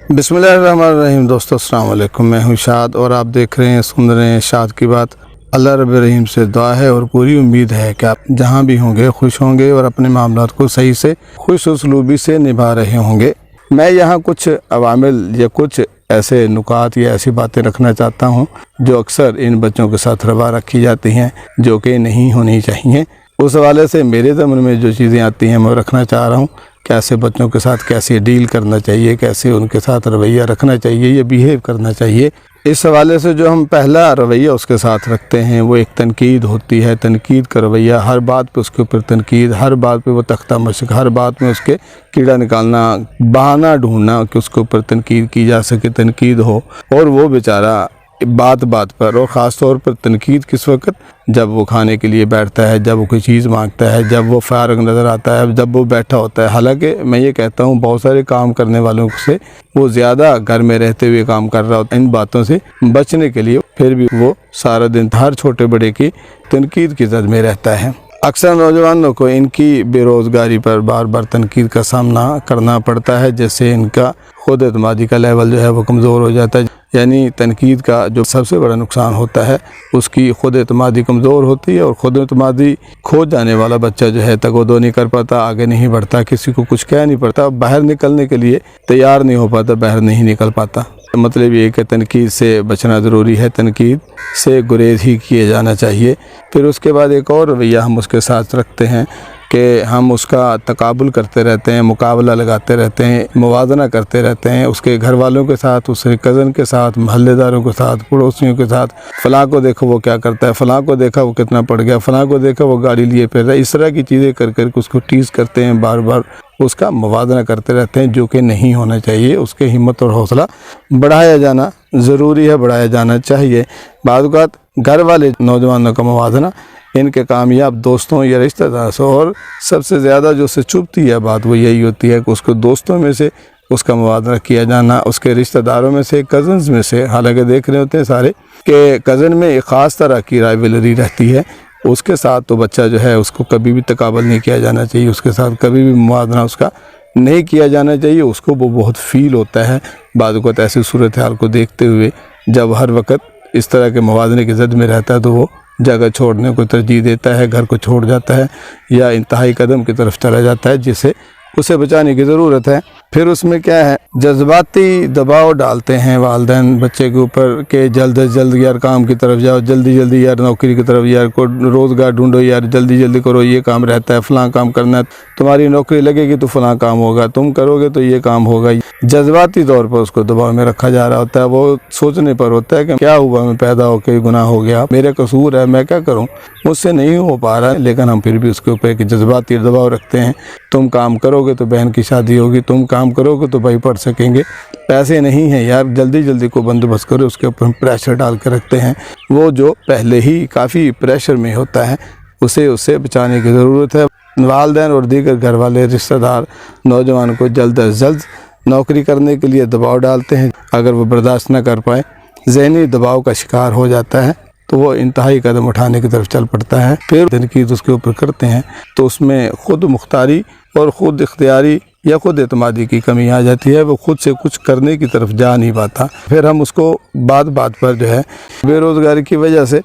बिस्मिल्लाहिर्रहमानिर्रहीम। दोस्तों अस्सलाम वालेकुम, मैं हूं शाद और आप देख रहे हैं सुन रहे हैं शाद की बात। अल्लाह रब्बुल रहीम से दुआ है और पूरी उम्मीद है कि आप जहां भी होंगे खुश होंगे और अपने मामलात को सही से खुश उसलूबी से निभा रहे होंगे। मैं यहाँ कुछ अवामिल या कुछ ऐसे नुकात या ऐसी बातें रखना चाहता हूँ जो अक्सर इन बच्चों के साथ रवा रखी जाती हैं, जो कि नहीं होनी चाहिए। उस हवाले से मेरे ज़हन में जो चीज़ें आती हैं मैं रखना चाह रहा हूँ। कैसे बच्चों के साथ कैसे डील करना चाहिए, कैसे उनके साथ रवैया रखना चाहिए या बिहेव करना चाहिए। इस हवाले से जो हम पहला रवैया उसके साथ रखते हैं वो एक तनकीद होती है। तनकीद का रवैया, हर बात पे उसके ऊपर तनकीद, हर बात पे वो तख्ता मशक, हर बात में उसके कीड़ा निकालना, बहाना ढूंढना कि उसके ऊपर तनकीद की जा सके, तनकीद हो। और वो बेचारा बात बात पर, और ख़ास तौर पर तनकीद किस वक्त, जब वो खाने के लिए बैठता है, जब वो कोई चीज़ मांगता है, जब वो फारग नज़र आता है, जब वो बैठा होता है। हालांकि मैं ये कहता हूँ बहुत सारे काम करने वालों से वो ज़्यादा घर में रहते हुए काम कर रहा होता है। इन बातों से बचने के लिए फिर भी वो सारा दिन हर छोटे बड़े की तनकीद की जद में रहता है। अक्सर नौजवानों को इनकी बेरोज़गारी पर बार बार तनकीद का सामना करना पड़ता है, जिससे इनका खुद एतमादी का लेवल जो है वो कमज़ोर हो जाता है। यानी तनकीद का जो सबसे बड़ा नुकसान होता है उसकी खुद एतमादी कमज़ोर होती है, और खुद एतमादी खो जाने वाला बच्चा जो है तगोदो नहीं कर पाता, आगे नहीं बढ़ता, किसी को कुछ कह नहीं पड़ता, बाहर निकलने के लिए तैयार नहीं हो पाता, बाहर नहीं निकल पाता। मतलब ये कि तनकीद से बचना ज़रूरी है, तनकीद से गुरेज ही किए जाना चाहिए। फिर उसके बाद एक और रवैया हम उसके साथ रखते हैं कि हम उसका तकाबुल करते रहते हैं, मुकाबला लगाते रहते हैं, मुवाजना करते रहते हैं उसके घर वालों के साथ, उसके कज़न के साथ, महल्लेदारों के साथ, पड़ोसियों के साथ। फ़लाँ को देखो वो क्या करता है, फ़लाँ को देखा वो कितना पड़ गया, फ़लाँ को देखा वो गाड़ी लिए फिर रहा है। इस तरह की चीज़ें कर कर के उसको टीज़ करते हैं, बार बार उसका मुवाजना करते रहते हैं, जो कि नहीं होना चाहिए। उसके हिम्मत और हौसला बढ़ाया जाना ज़रूरी है, बढ़ाया जाना चाहिए। बाद औक़ात घर वाले नौजवानों का मुवाजना इनके कामयाब दोस्तों या रिश्तेदार से, और सबसे ज़्यादा जो से चुभती है बात वो यही होती है कि उसको दोस्तों में से उसका मुवाजना किया जाना, उसके रिश्तेदारों में से, कज़न्स में से। हालांकि देख रहे होते हैं सारे कि कज़न में एक ख़ास तरह की राइवलरी रहती है, उसके साथ तो बच्चा जो है उसको कभी भी तकाबल नहीं किया जाना चाहिए, उसके साथ कभी भी मुवाजना उसका नहीं किया जाना चाहिए। उसको वो बहुत फ़ील होता है बाद वक़्त ऐसी सूरत हाल को देखते हुए, जब हर वक्त इस तरह के मुवाज़ने की ज़द में रहता है तो वो जगह छोड़ने को तरजीह देता है, घर को छोड़ जाता है या इंतहाई कदम की तरफ चला जाता है, जिससे उसे बचाने की ज़रूरत है। फिर उसमें क्या है, जज्बाती दबाव डालते हैं वालिदैन बच्चे के ऊपर कि जल्द से जल्द यार काम की तरफ जाओ, जल्दी जल्दी यार नौकरी की तरफ, यार को रोज़गार ढूंढो, यार जल्दी जल्दी करो, ये काम रहता है, फ़लाँ काम करना है, तुम्हारी नौकरी लगेगी तो फ़लाँ काम होगा, तुम करोगे तो ये काम होगा। जज्बाती तौर पर उसको दबाव में रखा जा रहा होता है। वो सोचने पर होता है कि क्या हुआ, मैं पैदा होकर गुनाह हो गया, मेरा कसूर है, मैं क्या करूँ, मुझसे नहीं हो पा रहा है। लेकिन हम फिर भी उसके ऊपर एक जज्बाती दबाव रखते हैं। तुम काम करोगे तो बहन की शादी होगी, तुम काम करोगे तो भाई पढ़ सकेंगे, पैसे नहीं हैं यार, जल्दी जल्दी को बंदोबस्त करो। उसके ऊपर हम प्रेशर डाल कर रखते हैं। वो जो पहले ही काफ़ी प्रेशर में होता है उससे बचाने की ज़रूरत है। वालिदैन और दीगर घर वाले रिश्तेदार नौजवान को जल्द अज जल्द नौकरी करने के लिए दबाव डालते हैं। अगर वो बर्दाश्त न कर पाए, ज़हनी दबाव का शिकार हो जाता है, तो वो इंतहाई कदम उठाने की तरफ चल पड़ता है। फिर तनकीद उसके ऊपर करते हैं तो उसमें खुद मुख्तारी और ख़ुद इख्तियारी या खुद एतमादी की कमी आ जाती है। वो खुद से कुछ करने की तरफ जा नहीं पाता। फिर हम उसको बात बात पर जो है बेरोज़गारी की वजह से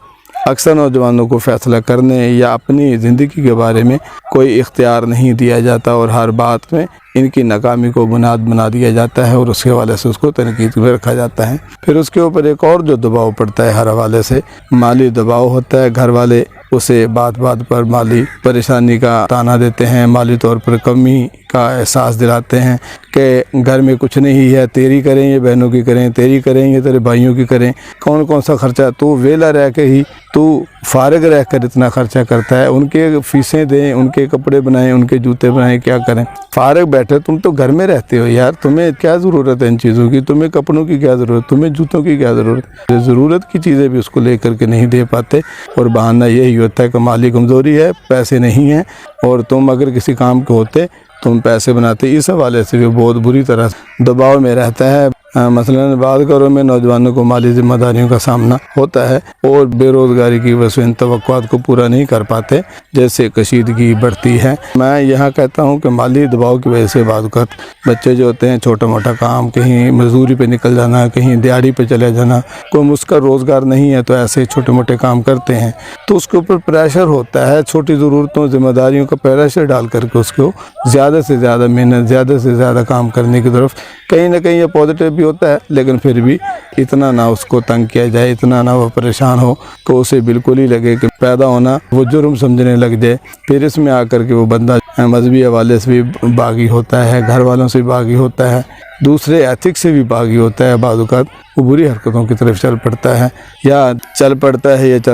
अक्सर नौजवानों को फ़ैसला करने या अपनी ज़िंदगी के बारे में कोई इख्तियार नहीं दिया जाता, और हर बात में इनकी नाकामी को बुनियाद बना दिया जाता है और उसके हवाले से उसको तनकीद में रखा जाता है। फिर उसके ऊपर एक और जो दबाव पड़ता है हर हवाले से, माली दबाव होता है। घर वाले उसे बात बात पर माली परेशानी का ताना देते हैं, माली तौर पर कमी का एहसास दिलाते हैं कि घर में कुछ नहीं है, तेरी करें ये बहनों की करें, तेरी करें ये तेरे भाइयों की करें, कौन कौन सा खर्चा तू वेला रह के ही, तू फारग रह कर इतना खर्चा करता है, उनके फ़ीसें दें, उनके कपड़े बनाएं, उनके जूते बनाएं, क्या करें, फारग बैठे, तुम तो घर में रहते हो यार, तुम्हें क्या ज़रूरत है इन चीज़ों की, तुम्हें कपड़ों की क्या ज़रूरत, तुम्हें जूतों की क्या ज़रूरत। ज़रूरत की चीज़ें भी उसको ले करके नहीं दे पाते, और बहाना यही होता है कि माली कमज़ोरी है, पैसे नहीं हैं, और तुम अगर किसी काम के होते तुम पैसे बनाते। इस हवाले से भी बहुत बुरी तरह दबाव में रहता है। मसलन बाद घरों में नौजवानों को माली जिम्मेदारियों का सामना होता है और बेरोज़गारी की वजह से इन तवक्कुआत को पूरा नहीं कर पाते, जैसे कशीदगी बढ़ती है। मैं यहाँ कहता हूँ कि माली दबाव की वजह से बाद वक़्त बच्चे जो होते हैं छोटा मोटा काम, कहीं मजदूरी पे निकल जाना, कहीं दिहाड़ी पे चले जाना, कोई उसका रोज़गार नहीं है तो ऐसे छोटे मोटे काम करते हैं, तो उसके ऊपर प्रेशर होता है। छोटी ज़रूरतों जिम्मेदारियों का प्रेशर डाल करके उसको ज़्यादा से ज़्यादा मेहनत, ज़्यादा से ज़्यादा काम करने की तरफ, कहीं ना कहीं ये पॉजिटिव भी होता है, लेकिन फिर भी इतना ना उसको तंग किया जाए, इतना ना वो परेशान हो तो उसे बिल्कुल ही लगे कि पैदा होना वो जुर्म समझने लग जाए। फिर इसमें आकर के वो बंदा मजहबी हवाले से भी बागी होता है, घर वालों से भी बागी होता है, दूसरे एथिक्स से भी बागी होता है, बाद वक़्त वो बुरी हरकतों की तरफ चल पड़ता है या चल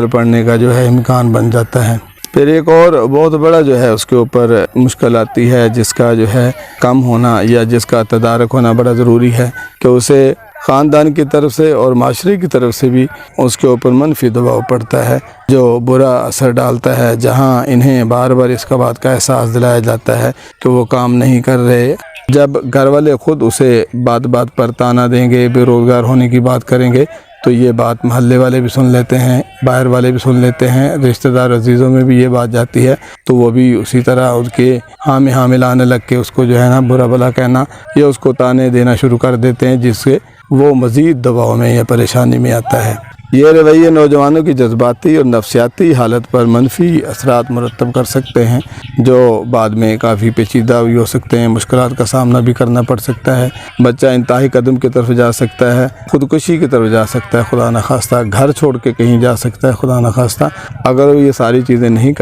पड़ने का जो है इम्कान बन जाता है। फिर एक और बहुत बड़ा जो है उसके ऊपर मुश्किल आती है, जिसका जो है कम होना या जिसका तदारक होना बड़ा ज़रूरी है कि उसे ख़ानदान की तरफ से और माशरे की तरफ से भी उसके ऊपर मनफी दबाव पड़ता है जो बुरा असर डालता है। जहाँ इन्हें बार बार इसका बात का एहसास दिलाया जाता है कि वो काम नहीं कर रहे, जब घर वाले ख़ुद उसे बात बात पर ताना देंगे, बेरोज़गार होने की बात करेंगे, तो ये बात महल्ले वाले भी सुन लेते हैं, बाहर वाले भी सुन लेते हैं, रिश्तेदार अजीज़ों में भी ये बात जाती है, तो वो भी उसी तरह उसके हाँ मिलाने लग के उसको जो है ना बुरा भला कहना या उसको ताने देना शुरू कर देते हैं, जिससे वो मज़ीद दबाव में या परेशानी में आता है। ये रवैये नौजवानों की जज्बाती और नफ्सियाती हालत पर मनफी असरात मुरतब कर सकते हैं, जो बाद में काफ़ी पेचीदा भी हो सकते हैं, मुश्किलात का सामना भी करना पड़ सकता है। बच्चा इंतहाई कदम की तरफ जा सकता है, ख़ुदकुशी की तरफ जा सकता है, खुदा न खास्ता घर छोड़ के कहीं जा सकता है, खुदा न खास्ता। अगर वो ये सारी चीज़ें नहीं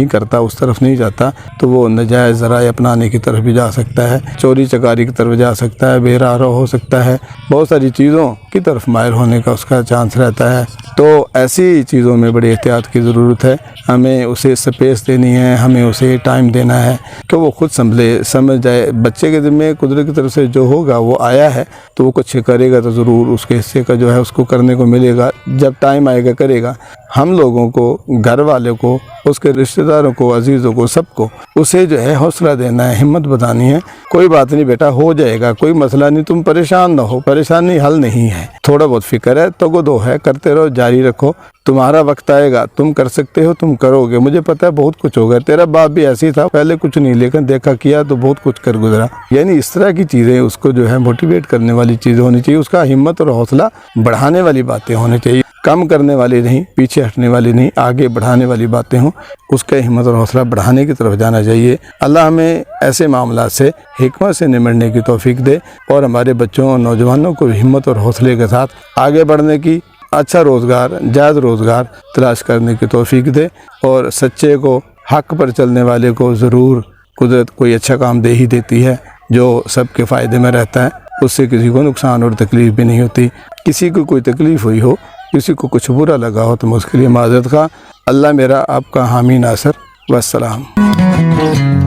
करता, उस तरफ नहीं जाता, तो वो नाजायज़ ज़राए अपनाने की तरफ भी जा सकता है, चोरी चकारी की तरफ जा सकता है, बेराह हो सकता है, बहुत सारी चीज़ों की तरफ मायल होने का उसका चांस रहता है। तो ऐसी चीज़ों में बड़ी एहतियात की ज़रूरत है। हमें उसे स्पेस देनी है, हमें उसे टाइम देना है कि वो खुद समझ जाए। बच्चे के ज़िम्मे कुदरत की तरफ से जो होगा वो आया है, तो वो कुछ करेगा तो ज़रूर उसके हिस्से का जो है उसको करने को मिलेगा, जब टाइम आएगा करेगा। हम लोगों को, घर वालों को, उसके रिश्तेदारों को, अजीज़ों को, सबको उसे जो है हौसला देना है, हिम्मत बतानी है। कोई बात नहीं बेटा, हो जाएगा, कोई मसला नहीं, तुम परेशान ना हो, परेशानी हल नहीं है, थोड़ा बहुत फिक्र है तो दो है, करते रहो, जारी रखो, तुम्हारा वक्त आएगा, तुम कर सकते हो, तुम करोगे, मुझे पता है बहुत कुछ होगा, तेरा बाप भी ऐसी था, पहले कुछ नहीं लेकिन देखा किया तो बहुत कुछ कर गुजरा। यानी इस तरह की चीज़ें उसको जो है मोटिवेट करने वाली चीज़ें होनी चाहिए, उसका हिम्मत और हौसला बढ़ाने वाली बातें होनी चाहिए, कम करने वाली नहीं, पीछे हटने वाली नहीं, आगे बढ़ाने वाली बातें हों, उसका हिम्मत और हौसला बढ़ाने की तरफ जाना चाहिए। अल्लाह हमें ऐसे मामला से हिकमत से निमटने की तौफीक दे और हमारे बच्चों और नौजवानों को हिम्मत और हौसले के साथ आगे बढ़ने की, अच्छा रोज़गार, जायज़ रोज़गार तलाश करने की तौफीक दे और सच्चे को, हक़ पर चलने वाले को ज़रूर कुदरत कोई अच्छा काम दे ही देती है जो सबके फ़ायदे में रहता है, उससे किसी को नुकसान और तकलीफ़ भी नहीं होती। किसी को कोई तकलीफ़ हुई हो, किसी को कुछ बुरा लगा हो तो मैं उसके लिए माज़रत खा। अल्लाह मेरा आपका हामी नासर। वस्सलाम।